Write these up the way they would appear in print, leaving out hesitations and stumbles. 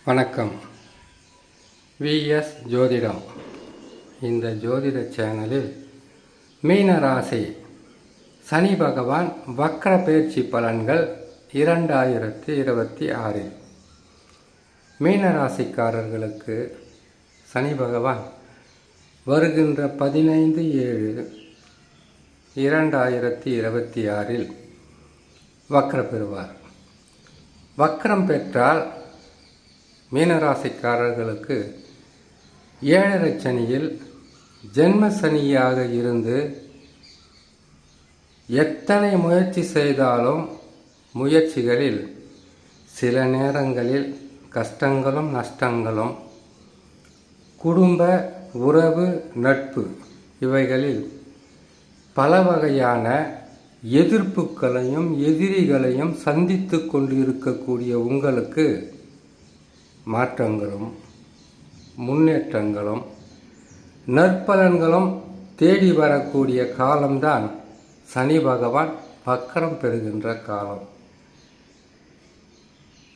வணக்கம். விஎஸ் ஜோதிடம். இந்த ஜோதிட சேனலில் மீன ராசி சனி பகவான் வக்ர பயிற்சி பலன்கள் 2026. மீன ராசிக்காரர்களுக்கு சனி பகவான் வருகின்ற 15/7/2026 வக்ர பெறுவார். வக்ரம் பெற்றால் மீனராசிக்காரர்களுக்கு 7.5 சனியில் ஜென்ம சனியாக இருந்து எத்தனை முயற்சி செய்தாலும் முயற்சிகளில் சில நேரங்களில் கஷ்டங்களும் நஷ்டங்களும், குடும்ப உறவு நட்பு இவைகளில் பல வகையான எதிர்ப்புகளையும் எதிரிகளையும் சந்தித்து கொண்டு இருக்கக்கூடிய உங்களுக்கு மாற்றங்களும் முன்னேற்றங்களும் நற்பலன்களும் தேடி வரக்கூடிய காலம்தான் சனி பகவான் வக்ரம் பெறுகின்ற காலம்.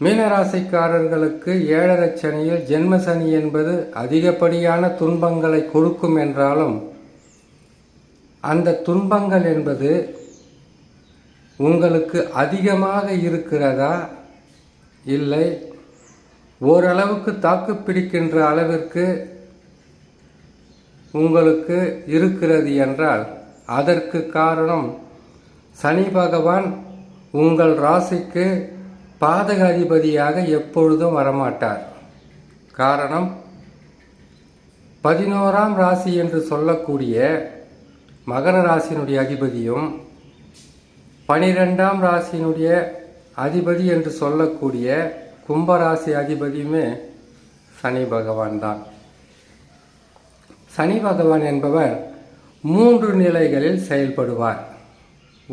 மீனராசிக்காரர்களுக்கு 7.5 சனியில் ஜென்ம சனி என்பது அதிகப்படியான துன்பங்களை கொடுக்கும் என்றாலும் அந்த துன்பங்கள் என்பது உங்களுக்கு அதிகமாக இருக்கிறதா, இல்லை ஓரளவுக்கு தாக்கு பிடிக்கின்ற அளவிற்கு உங்களுக்கு இருக்கிறது என்றால் அதற்கு காரணம் சனி பகவான் உங்கள் ராசிக்கு பாதக அதிபதியாக எப்பொழுதும் வரமாட்டார். காரணம், 11ஆம் ராசி என்று சொல்லக்கூடிய மகர ராசியினுடைய அதிபதியும் 12ஆம் ராசியினுடைய அதிபதி என்று சொல்லக்கூடிய கும்பராசி அதிபதியுமே சனி பகவான் தான். சனி பகவான் என்பவர் 3 நிலைகளில் செயல்படுவார்.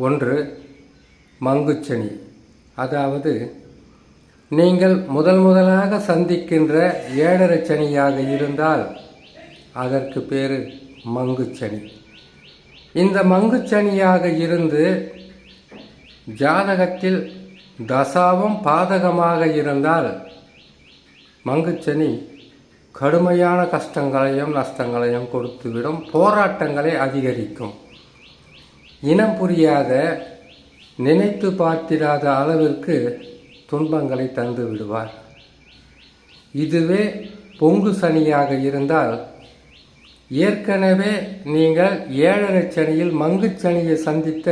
ஒன்று மங்குச்சனி, அதாவது நீங்கள் முதலாக சந்திக்கின்ற 7.5 சனியாக இருந்தால் அதற்கு பேர் மங்குச்சனி. இந்த மங்குச்சனியாக இருந்து ஜாதகத்தில் தசாவும் பாதகமாக இருந்தால் மங்குச்சனி கடுமையான கஷ்டங்களையும் நஷ்டங்களையும் கொடுத்துவிடும், போராட்டங்களை அதிகரிக்கும், இனம் புரியாத நினைத்து பார்த்திராத அளவிற்கு துன்பங்களை தந்து விடுவார். இதுவே பொங்கு சனியாக இருந்தால் ஏற்கனவே நீங்கள் 7.5 சனியில் மங்குச்சனியை சந்தித்த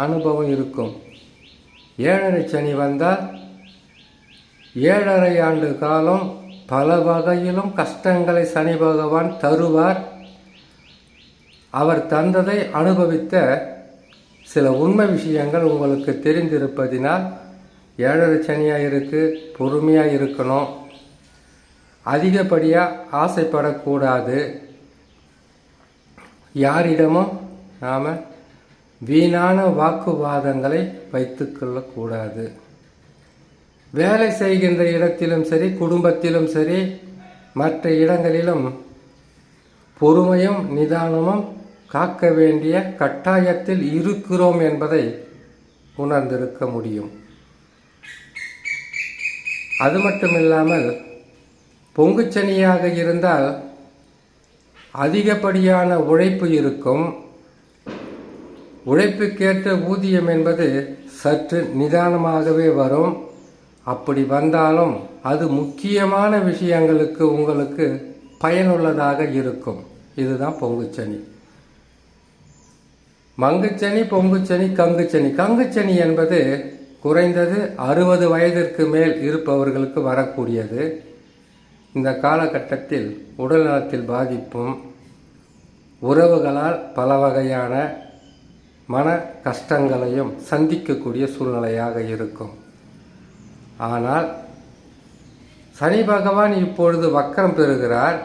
அனுபவம் இருக்கும். 7.5 சனி வந்தால் 7.5 ஆண்டு காலம் பல வகையிலும் கஷ்டங்களை சனி பகவான் தருவார். அவர் தந்ததை அனுபவித்த சில உண்மை விஷயங்கள் உங்களுக்கு தெரிந்திருப்பதினால் 7.5 சனியாக இருக்குது, பொறுமையாக இருக்கணும், அதிகப்படியாக ஆசைப்படக்கூடாது, யாரிடமும் நாம் வீணான வாக்குவாதங்களை வைத்து கொள்ளக்கூடாது. வேலை செய்கின்ற இடத்திலும் சரி, குடும்பத்திலும் சரி, மற்ற இடங்களிலும் பொறுமையும் நிதானமும் காக்க வேண்டிய கட்டாயத்தில் இருக்கிறோம் என்பதை உணர்ந்திருக்க முடியும். அது மட்டுமில்லாமல் பொங்குச்சனியாக இருந்தால் அதிகப்படியான உழைப்பு இருக்கும். உழைப்புக்கேற்ற ஊதியம் என்பது சற்று நிதானமாகவே வரும். அப்படி வந்தாலும் அது முக்கியமான விஷயங்களுக்கு உங்களுக்கு பயனுள்ளதாக இருக்கும். இதுதான் பொங்குச்சனி. மங்குச்சனி, பொங்குச்சனி, கங்குச்சனி. கங்குச்சனி என்பது குறைந்தது 60 வயதிற்கு மேல் இருப்பவர்களுக்கு வரக்கூடியது. இந்த காலகட்டத்தில் உடல் நலத்தில் பாதிப்பும், உறவுகளால் பல வகையான மன கஷ்டங்களையும் சந்திக்கக்கூடிய சூழ்நிலையாக இருக்கும். ஆனால் சனி பகவான் இப்பொழுது வக்ரம் பெறுகிறார்.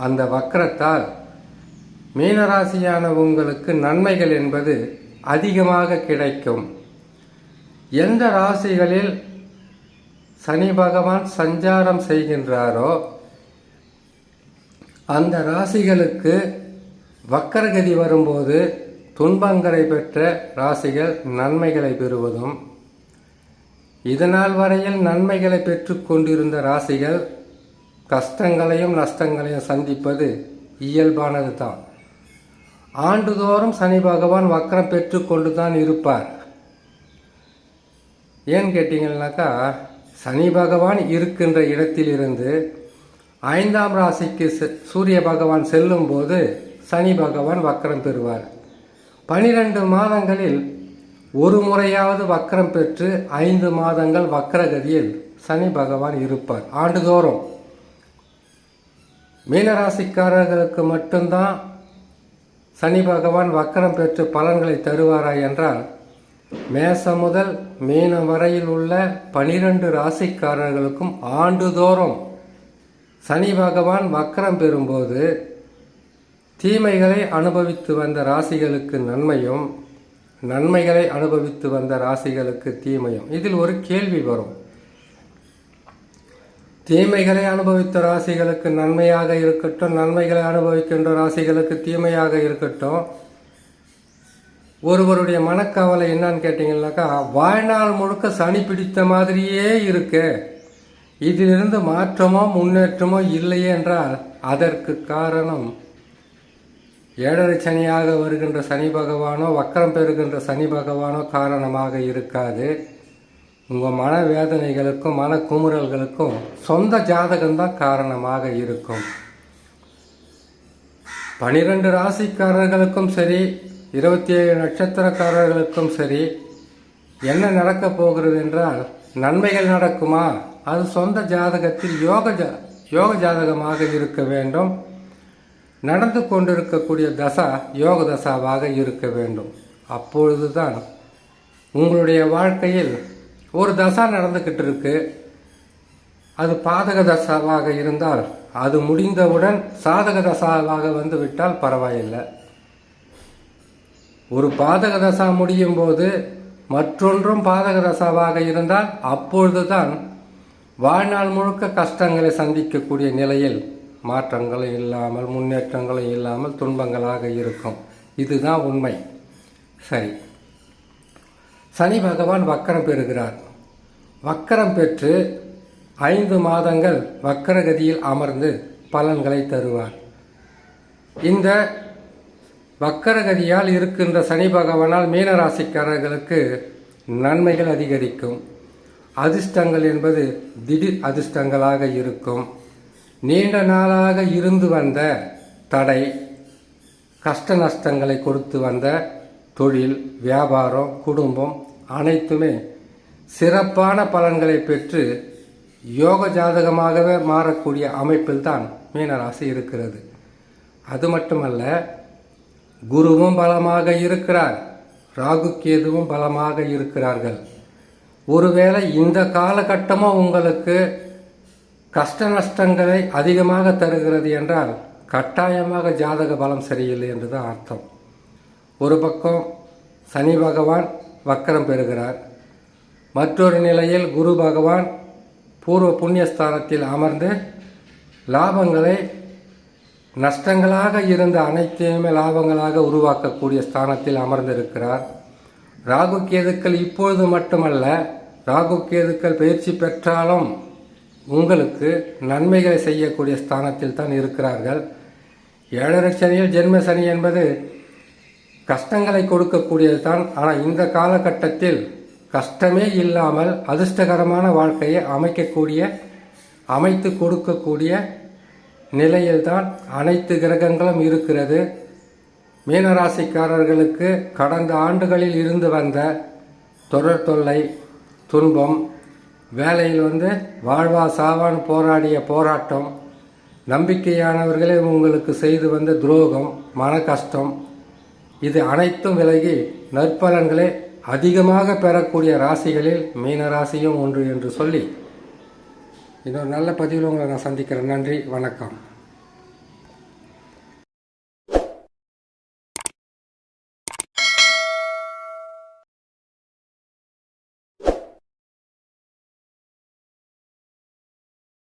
அந்த வக்ரத்தால் மீனராசியான உங்களுக்கு நன்மைகள் என்பது அதிகமாக கிடைக்கும். எந்த ராசிகளில் சனி பகவான் சஞ்சாரம் செய்கின்றாரோ அந்த ராசிகளுக்கு வக்கரகதி வரும்போது துன்பங்களை பெற்ற ராசிகள் நன்மைகளை பெறுவதும், இதனால் வரையில் நன்மைகளை பெற்று கொண்டிருந்த ராசிகள் கஷ்டங்களையும் நஷ்டங்களையும் சந்திப்பது இயல்பானது தான். ஆண்டுதோறும் சனி பகவான் வக்ரம் பெற்று கொண்டு தான் இருப்பார். ஏன்னு கேட்டீங்கன்னாக்கா, சனி பகவான் இருக்கின்ற இடத்திலிருந்து 5ஆம் ராசிக்கு சூரிய பகவான் செல்லும் போது சனி பகவான் வக்ரம் பெறுவார். 12 மாதங்களில் ஒரு முறையாவது வக்ரம் பெற்று 5 மாதங்கள் வக்ரகதியில் சனி பகவான் இருப்பார் ஆண்டுதோறும். மீனராசிக்காரர்களுக்கு மட்டும்தான் சனி பகவான் வக்ரம் பெற்று பலன்களை தருவாரா என்றால், மேசம் முதல் மீனம் வரையில் உள்ள 12 ராசிக்காரர்களுக்கும் ஆண்டுதோறும் சனி பகவான் வக்ரம் பெறும்போது தீமைகளை அனுபவித்து வந்த ராசிகளுக்கு நன்மையும், நன்மைகளை அனுபவித்து வந்த ராசிகளுக்கு தீமையும். இதில் ஒரு கேள்வி வரும். தீமைகளை அனுபவித்த ராசிகளுக்கு நன்மையாக இருக்கட்டும், நன்மைகளை அனுபவிக்கின்ற ராசிகளுக்கு தீமையாக இருக்கட்டும், ஒருவருடைய மனக்கவலை என்னன்னு கேட்டீங்கன்னாக்கா, வாழ்நாள் முழுக்க சனி பிடித்த மாதிரியே இருக்கு, இதிலிருந்து மாற்றமோ முன்னேற்றமோ இல்லையே என்றால் அதற்கு காரணம் ஏழரை சனியாக வருகின்ற சனி பகவானோ வக்ரம் பெறுகின்ற சனி பகவானோ காரணமாக இருக்காது. உங்கள் மன வேதனைகளுக்கும் மன குமுறல்களுக்கும் சொந்த ஜாதகம்தான் காரணமாக இருக்கும். 12 ராசிக்காரர்களுக்கும் சரி, 27 நட்சத்திரக்காரர்களுக்கும் சரி, என்ன நடக்கப் போகிறது என்றால், நன்மைகள் நடக்குமா? அது சொந்த ஜாதகத்தில் யோக ஜாதகமாக இருக்க வேண்டும். நடந்து கொண்டிருக்கக்கூடிய தசா யோக தசாவாக இருக்க வேண்டும். அப்பொழுதுதான் உங்களுடைய வாழ்க்கையில் ஒரு தசா நடந்துக்கிட்டு இருக்கு, அது பாதக தசாவாக இருந்தால் அது முடிந்தவுடன் சாதக தசாவாக வந்து விட்டால் பரவாயில்லை. ஒரு பாதக தசா முடியும் போது மற்றொன்றும் பாதக தசாவாக இருந்தால் அப்பொழுதுதான் வாழ்நாள் முழுக்க கஷ்டங்களை சந்திக்கக்கூடிய நிலையில் மாற்றங்களும் இல்லாமல் முன்னேற்றங்களும் இல்லாமல் துன்பங்களாக இருக்கும். இதுதான் உண்மை. சரி, சனி பகவான் வக்கரம் பெறுகிறார். வக்கரம் பெற்று 5 மாதங்கள் வக்கரகதியில் அமர்ந்து பலன்களை தருவார். இந்த வக்கரகதியால் இருக்கின்ற சனி பகவானால் மீனராசிக்காரர்களுக்கு நன்மைகள் அதிகரிக்கும். அதிர்ஷ்டங்கள் என்பது திடீர் அதிர்ஷ்டங்களாக இருக்கும். நீண்ட நாளாக இருந்து வந்த தடை, கஷ்ட நஷ்டங்களை கொடுத்து வந்த தொழில், வியாபாரம், குடும்பம் அனைத்துமே சிறப்பான பலன்களை பெற்று யோக ஜாதகமாகவே மாறக்கூடிய அமைப்பில் தான் மீனராசி இருக்கிறது. அது மட்டுமல்ல, குருவும் பலமாக இருக்கிறார், ராகு கேதுவும் பலமாக இருக்கிறார்கள். ஒருவேளை இந்த காலகட்டமும் உங்களுக்கு கஷ்ட நஷ்டங்களை அதிகமாக தருகிறது என்றால் கட்டாயமாக ஜாதக பலம் சரியில்லை என்றுதான் அர்த்தம். ஒரு பக்கம் சனி பகவான் வக்கரம் பெறுகிறார், மற்றொரு நிலையில் குரு பகவான் பூர்வ புண்ணியஸ்தானத்தில் அமர்ந்து லாபங்களை, நஷ்டங்களாக இருந்த அனைத்தையுமே லாபங்களாக உருவாக்கக்கூடிய ஸ்தானத்தில் அமர்ந்திருக்கிறார். ராகு கேதுக்கள் இப்பொழுது மட்டுமல்ல, ராகு கேதுக்கள் பயிற்சி பெற்றாலும் உங்களுக்கு நன்மைகளை செய்யக்கூடிய ஸ்தானத்தில் தான் இருக்கிறார்கள். 7 சனியில் ஜென்ம சனி என்பது கஷ்டங்களை கொடுக்கக்கூடியது தான். ஆனால் இந்த காலகட்டத்தில் கஷ்டமே இல்லாமல் அதிர்ஷ்டகரமான வாழ்க்கையை அமைத்து கொடுக்கக்கூடிய நிலையில்தான் அனைத்து கிரகங்களும் இருக்கிறது. மீனராசிக்காரர்களுக்கு கடந்த ஆண்டுகளில் இருந்து வந்த தொடர் தொல்லை, துன்பம், வேலையில் வாழ்வா சாவான் போராடிய போராட்டம், நம்பிக்கையானவர்களே உங்களுக்கு செய்து வந்த துரோகம், மன கஷ்டம், இது அனைத்தும் விலகி நற்பலன்களை அதிகமாக பெறக்கூடிய ராசிகளில் மீனராசியும் ஒன்று என்று சொல்லி இன்னொரு நல்ல பதிவில் உங்களை நான் சந்திக்கிறேன். நன்றி, வணக்கம்.